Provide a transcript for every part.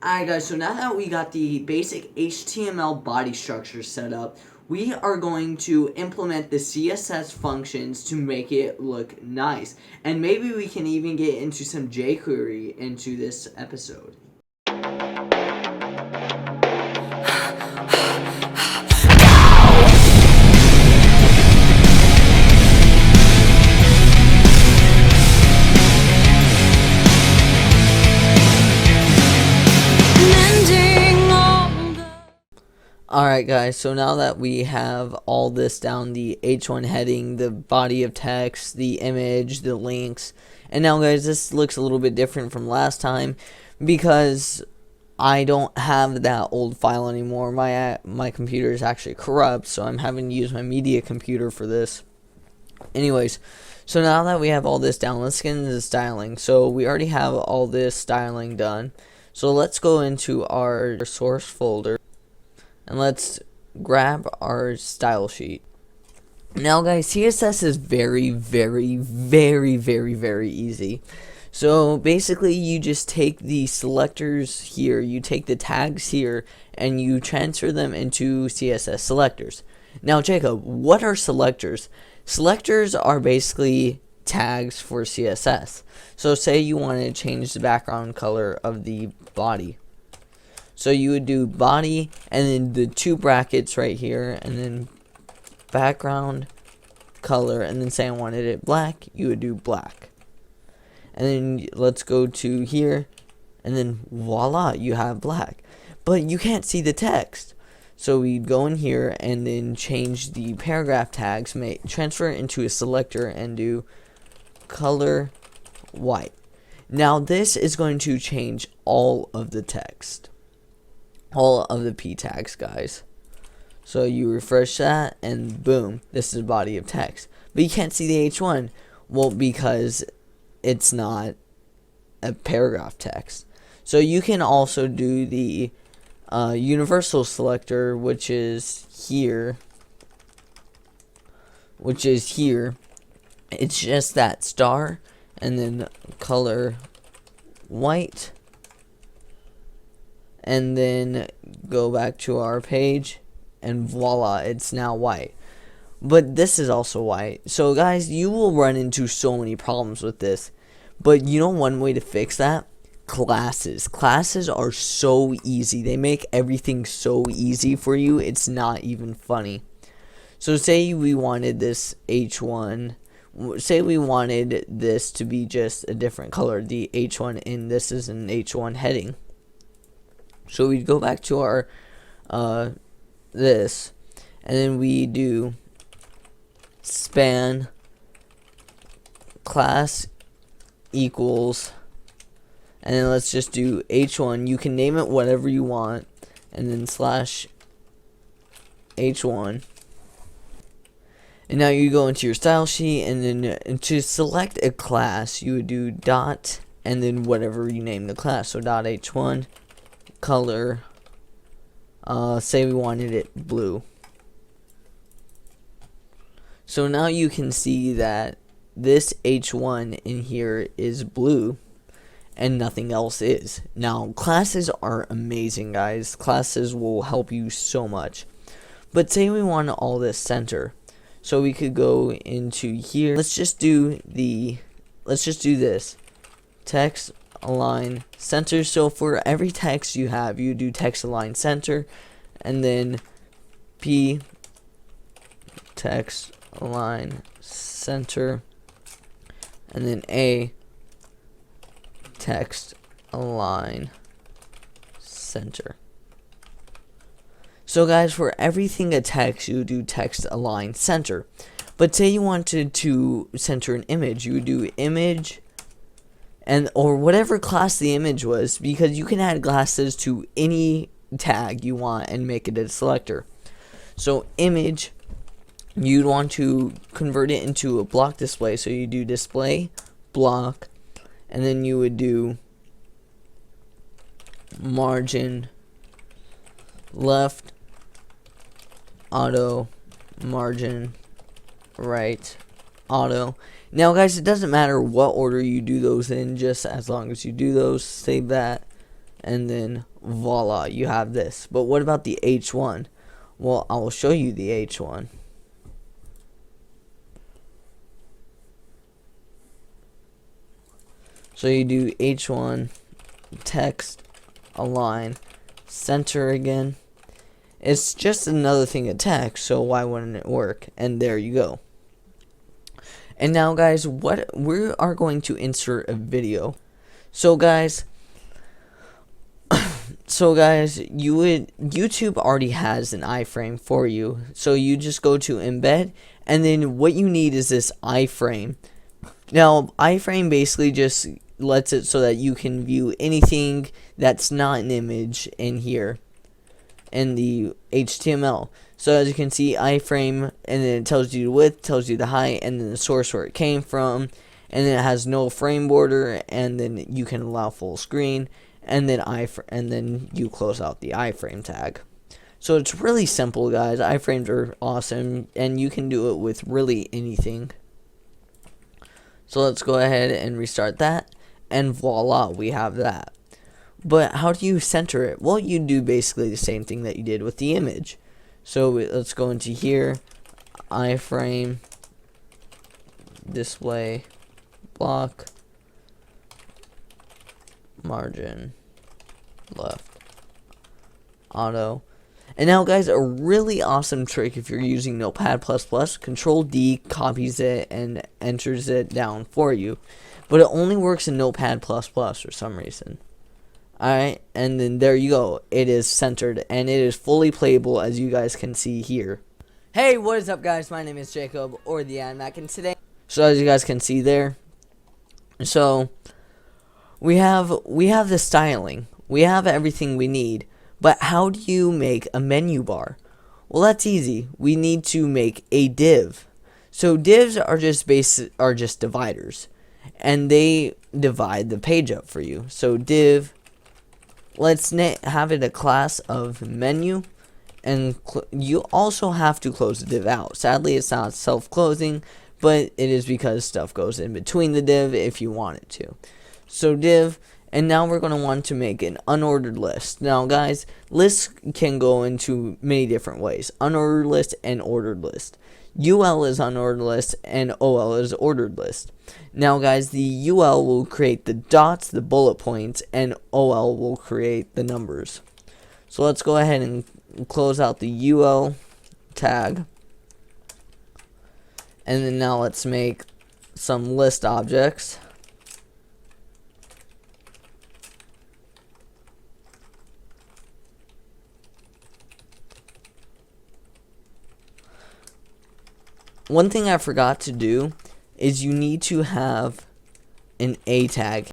Alright guys, so now that we got the basic HTML body structure set up, we are going to implement the CSS functions to make it look nice. And maybe we can even get into some Jquery into this episode. Alright guys, so now that we have all this down, the H1 heading, the body of text, the image, the links, and now guys, this looks a little bit different from last time because I don't have that old file anymore. My computer is actually corrupt, so I'm having to use my media computer for this. Anyways, so now that we have all this down, let's get into the styling. So we already have all this styling done, so let's go into our source folder and let's grab our style sheet. Now guys, CSS is very easy. So basically you just take the selectors here, you take the tags here, and you transfer them into CSS selectors. Now Jacob, what are selectors? Selectors are basically tags for CSS. So say you want to change the background color of the body. So you would do body and then the two brackets right here and then background color, and then say I wanted it black, you would do black. And then let's go to here and then voila, you have black. But you can't see the text. So we go in here and then change the paragraph tags, transfer it into a selector and do color white. Now this is going to change all of the text. All of the p tags, guys. So you refresh that and boom, this is body of text. But you can't see the H1, well, because it's not a paragraph text. So you can also do the universal selector, which is here. It's just that star and then color white. And then go back to our page and voila, it's now white. But this is also white. So guys, you will run into so many problems with this. But you know one way to fix that? Classes. Classes are so easy. They make everything so easy for you. It's not even funny. So say we wanted this H1. Say we wanted this to be just a different color. The H1 in this is an H1 heading. So we'd go back to our this, and then we do span class equals, and then let's just do H1. You can name it whatever you want, and then slash H1. And now you go into your style sheet, and then to select a class, you would do dot, and then whatever you name the class. So dot H1. Color, say we wanted it blue. So now you can see that this H1 in here is blue and nothing else is. Now classes are amazing, guys. Classes will help you so much. But say we want all this center, so we could go into here. Let's just do this text align center. So for every text you have, you do text align center, and then p text align center, and then a text align center. So guys, for everything a text, you do text align center. But say you wanted to center an image, you would do image and or whatever class the image was, because you can add classes to any tag you want and make it a selector. So image, you'd want to convert it into a block display, so you do display block, and then you would do margin left auto, margin right auto. Now guys, it doesn't matter what order you do those in, just as long as you do those. Save that and then voila, you have this. But what about the H1? Well, I will show you the H1. So you do H1, text, align, center again. It's just another thing of text, so why wouldn't it work? And there you go. And now guys, we are going to insert a video. So guys, YouTube already has an iframe for you. So you just go to embed, and then what you need is this iframe. Now, iframe basically just lets it so that you can view anything that's not an image in here in the HTML. So as you can see, iframe, and then it tells you the width, tells you the height, and then the source where it came from, and then it has no frame border, and then you can allow full screen, and then you close out the iframe tag. So it's really simple, guys. Iframes are awesome, and you can do it with really anything. So let's go ahead and restart that, and voila, we have that. But how do you center it? Well, you do basically the same thing that you did with the image. So let's go into here, iframe, display, block, margin, left, auto. And now guys, a really awesome trick if you're using Notepad++, Control D copies it and enters it down for you. But it only works in Notepad++ for some reason. Alright, and then there you go. It is centered, and it is fully playable, as you guys can see here. Hey, what is up guys? My name is Jacob, or TheAdmach, and today, so as you guys can see there, so we have the styling. We have everything we need. But how do you make a menu bar? Well, that's easy. We need to make a div. So divs are just dividers, and they divide the page up for you. So div, let's have it a class of menu, and you also have to close the div out. Sadly, it's not self-closing, but it is because stuff goes in between the div if you want it to. So div. And now we're going to want to make an unordered list. Now guys, lists can go into many different ways. Unordered list and ordered list. UL is unordered list and OL is ordered list. Now guys, the UL will create the dots, the bullet points, and OL will create the numbers. So let's go ahead and close out the UL tag. And then now let's make some list objects. One thing I forgot to do is you need to have an A tag.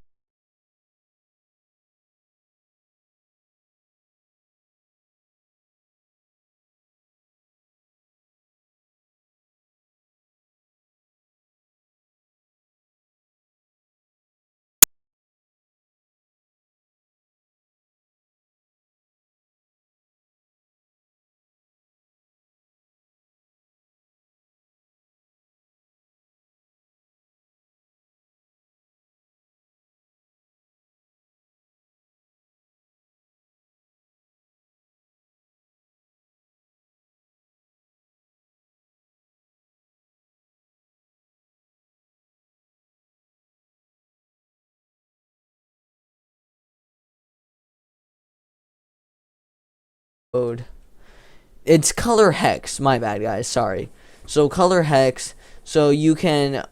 It's color hex, my bad guys, sorry. So color hex, so you can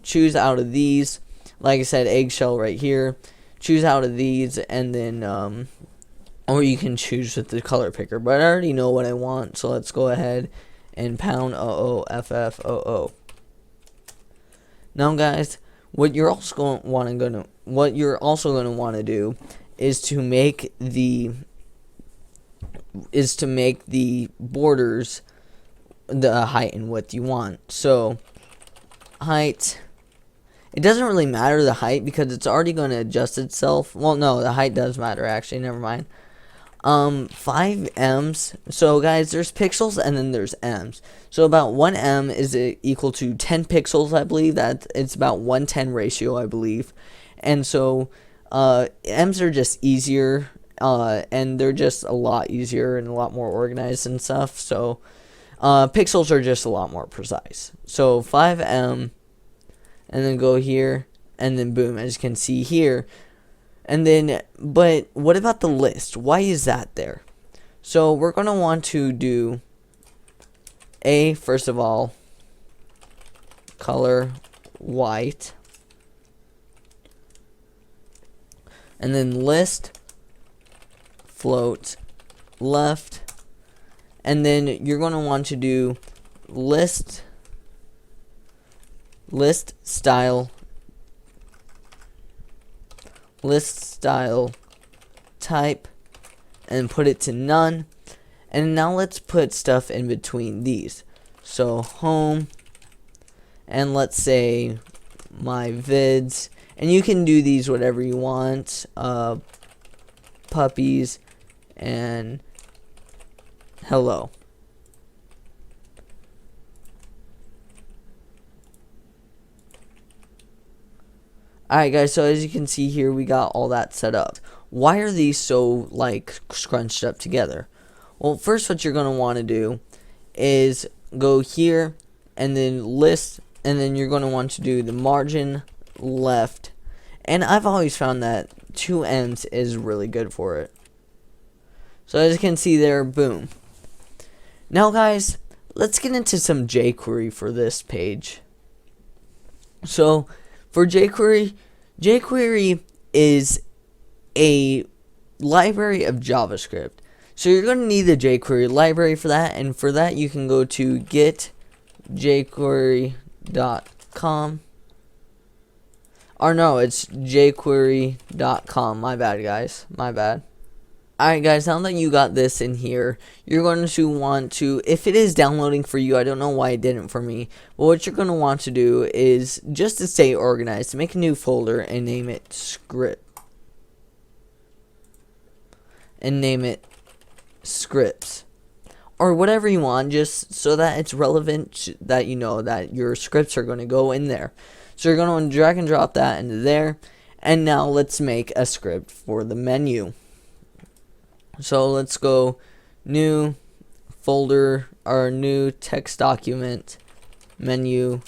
choose out of these, like I said, eggshell right here, choose out of these, and then or you can choose with the color picker, but I already know what I want, so let's go ahead and pound FFOO. Now guys, what you're also going to want to do is to make the borders the height and width you want. So height, it doesn't really matter the height because it's already going to adjust itself. Well, no, the height does matter actually, never mind. 5 m's. So guys, there's pixels and then there's m's. So about 1 m is equal to 10 pixels, I believe. That it's about 1:10 ratio, I believe. And so m's are just easier and they're just a lot easier and a lot more organized and stuff. So pixels are just a lot more precise. So 5M, and then go here, and then boom, as you can see here. And then, but what about the list? Why is that there? So we're going to want to do first of all, color white, and then list float left, and then you're going to want to do list style type, and put it to none. And now let's put stuff in between these. So home, and let's say my vids, and you can do these whatever you want, puppies and hello. Alright guys, so as you can see here, we got all that set up. Why are these so like scrunched up together? Well, first what you're going to want to do is go here and then list, and then you're going to want to do the margin left. And I've always found that 2 ends is really good for it. So as you can see there, boom. Now guys, let's get into some Jquery for this page. So for Jquery is a library of JavaScript. So you're going to need the Jquery library for that, and for that you can go to getjquery.com. Or no, it's jquery.com. My bad, guys. My bad. Alright guys, now that you got this in here, you're going to want to, if it is downloading for you, I don't know why it didn't for me, but what you're going to want to do is, just to stay organized, make a new folder and name it script. And name it scripts. Or whatever you want, just so that it's relevant, that you know that your scripts are going to go in there. So you're going to want to drag and drop that into there. And now let's make a script for the menu. So let's go new folder, or new text document, menu.js.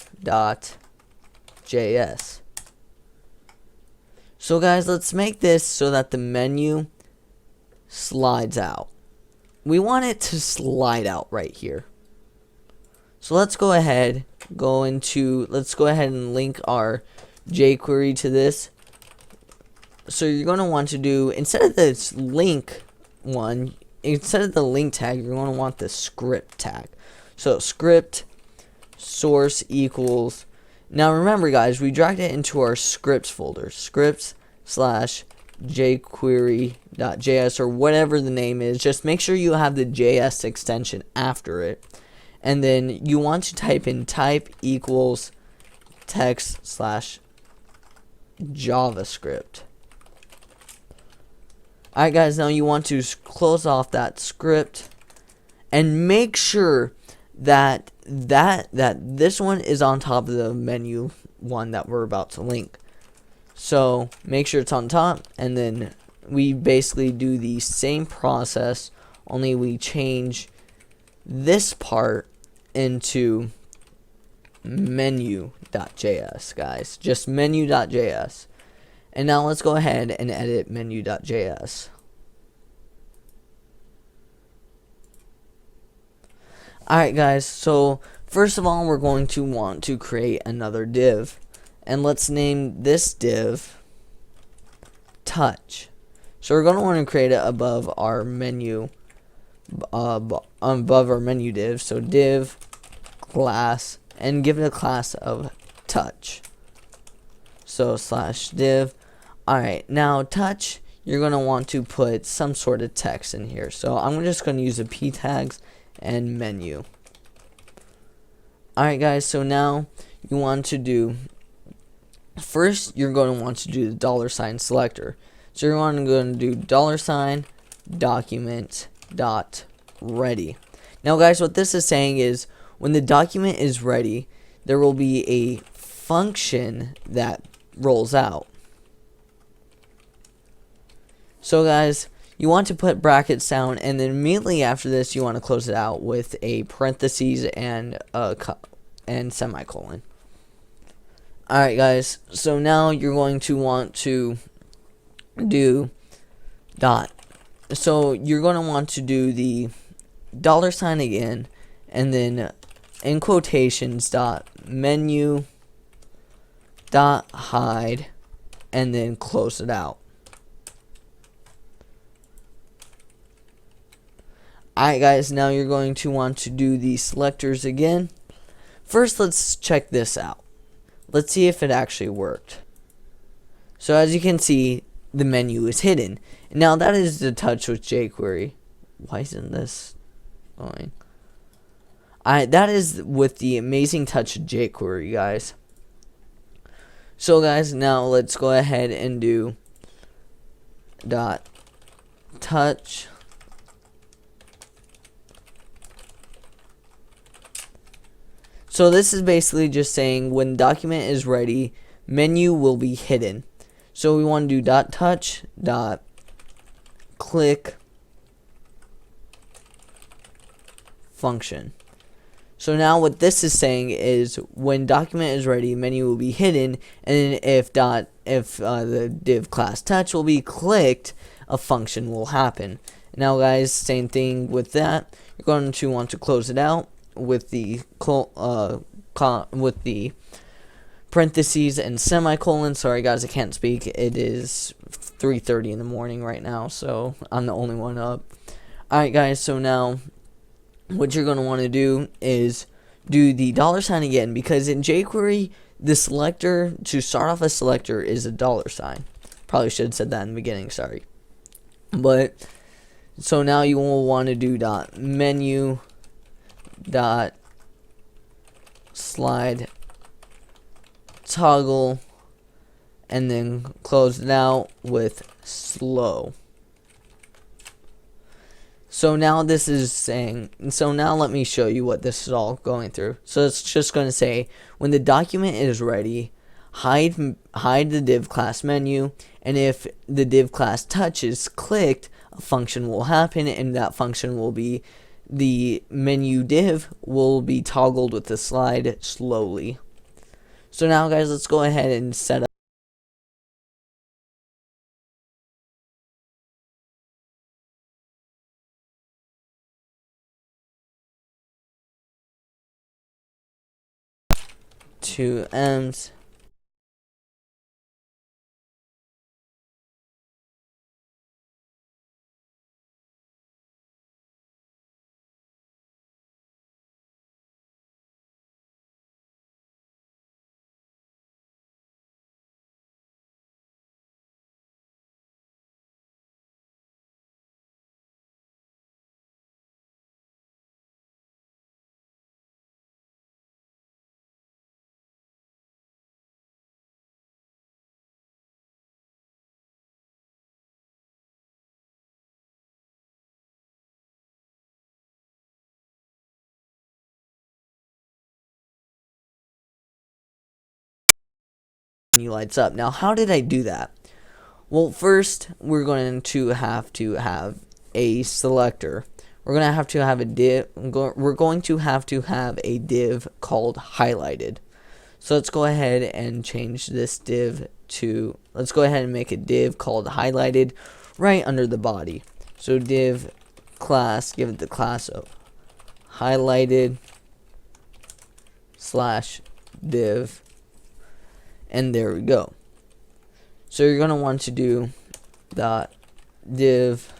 So guys, let's make this so that the menu slides out. We want it to slide out right here. So let's go ahead and link our Jquery to this. So you're going to want to do, instead of this link one, instead of the link tag, you're going to want the script tag. So script source equals, now remember guys, we dragged it into our scripts folder, scripts/jquery.js, or whatever the name is. Just make sure you have the JS extension after it, and then you want to type in type equals text/JavaScript. Alright guys, now you want to close off that script and make sure that this one is on top of the menu one that we're about to link. So make sure it's on top, and then we basically do the same process, only we change this part into menu.js, guys. Just menu.js. And now let's go ahead and edit menu.js. Alright guys, so first of all, we're going to want to create another div. And let's name this div touch. So we're going to want to create it above our menu, above our menu div. So div class, and give it a class of touch. So /div. Alright, now touch, you're going to want to put some sort of text in here. So I'm just going to use the p tags and menu. Alright guys, so now you want to do, first you're going to want to do the $selector. So you're going to do $document.ready. Now guys, what this is saying is, when the document is ready, there will be a function that rolls out. So guys, you want to put brackets down, and then immediately after this you want to close it out with a parentheses and semicolon. Alright guys, so now you're going to want to do dot. So you're going to want to do the $sign again, and then in quotations dot menu dot hide, and then close it out. Alright guys, now you're going to want to do the selectors again. First, let's check this out. Let's see if it actually worked. So as you can see, the menu is hidden. Now that is the touch with Jquery. Why isn't this going? That is with the amazing touch of Jquery, guys. So guys, now let's go ahead and do dot touch So this is basically just saying when document is ready, menu will be hidden. So we want to do dot touch dot click function. So now what this is saying is when document is ready, menu will be hidden, and if the div class touch will be clicked, a function will happen. Now guys, same thing with that. You're going to want to close it out with the parentheses and semicolon. Sorry guys, I can't speak. It is 3:30 in the morning right now, so I'm the only one up. Alright guys, so now what you're going to want to do is do the $sign again, because in Jquery the selector, to start off a selector, is a $sign. Probably should have said that in the beginning, sorry. But so now you will want to do dot menu dot slide toggle, and then close it out with slow. So now this is saying, so now let me show you what this is all going through. So it's just going to say when the document is ready, hide the div class menu, and if the div class touch is clicked, a function will happen, and that function will be the menu div will be toggled with the slide slowly. So now guys, let's go ahead and set up two M's. Lights up. Now how did I do that? Well, first we're going to have a selector. We're going to have a div. We're going to have a div called highlighted. So let's go ahead and change this div to, let's go ahead and make a div called highlighted right under the body. So div class, give it the class of highlighted / div. And there we go. So you're gonna want to do dot div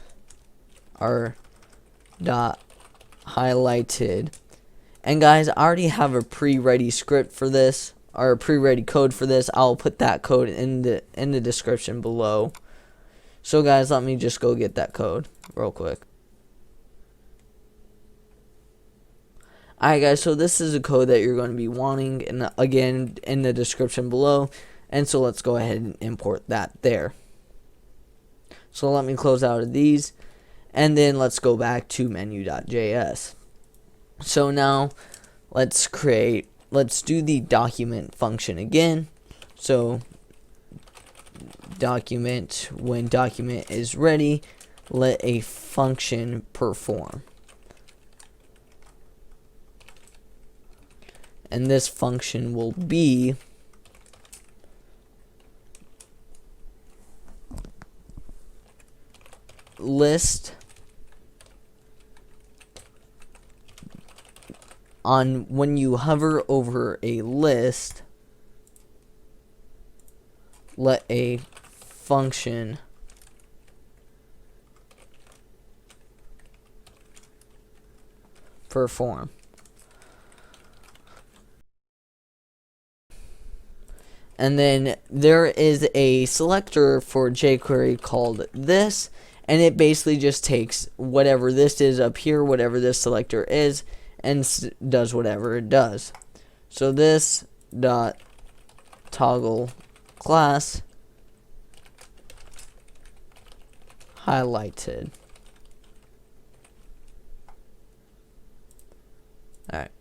or dot highlighted. And guys, I already have a pre-ready script for this, or a pre-ready code for this. I'll put that code in the description below. So guys, let me just go get that code real quick. Alright guys, so this is a code that you're going to be wanting, and again in the description below, and so let's go ahead and import that there. So let me close out of these, and then let's go back to menu.js. So now let's do the document function again. So document, when document is ready, let a function perform. And this function will be list on when you hover over a list, let a function perform. And then there is a selector for jQuery called this, and it basically just takes whatever this is up here, whatever this selector is, and does whatever it does. So this dot toggle class highlighted. Alright.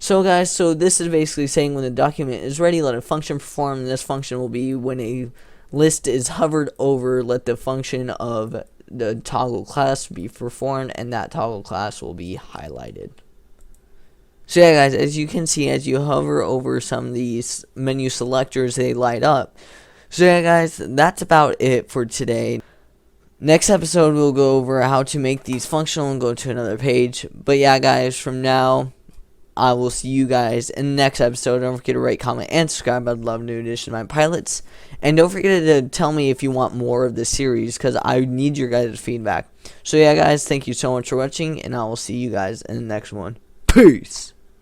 So guys, so this is basically saying when the document is ready, let a function perform. And this function will be when a list is hovered over, let the function of the toggle class be performed, and that toggle class will be highlighted. So yeah guys, as you can see, as you hover over some of these menu selectors, they light up. So yeah guys, that's about it for today. Next episode we'll go over how to make these functional and go to another page. But yeah guys, from now I will see you guys in the next episode. Don't forget to rate, comment, and subscribe. I'd love new addition to my pilots. And don't forget to tell me if you want more of this series, because I need your guys' feedback. So yeah guys, thank you so much for watching, and I will see you guys in the next one. Peace!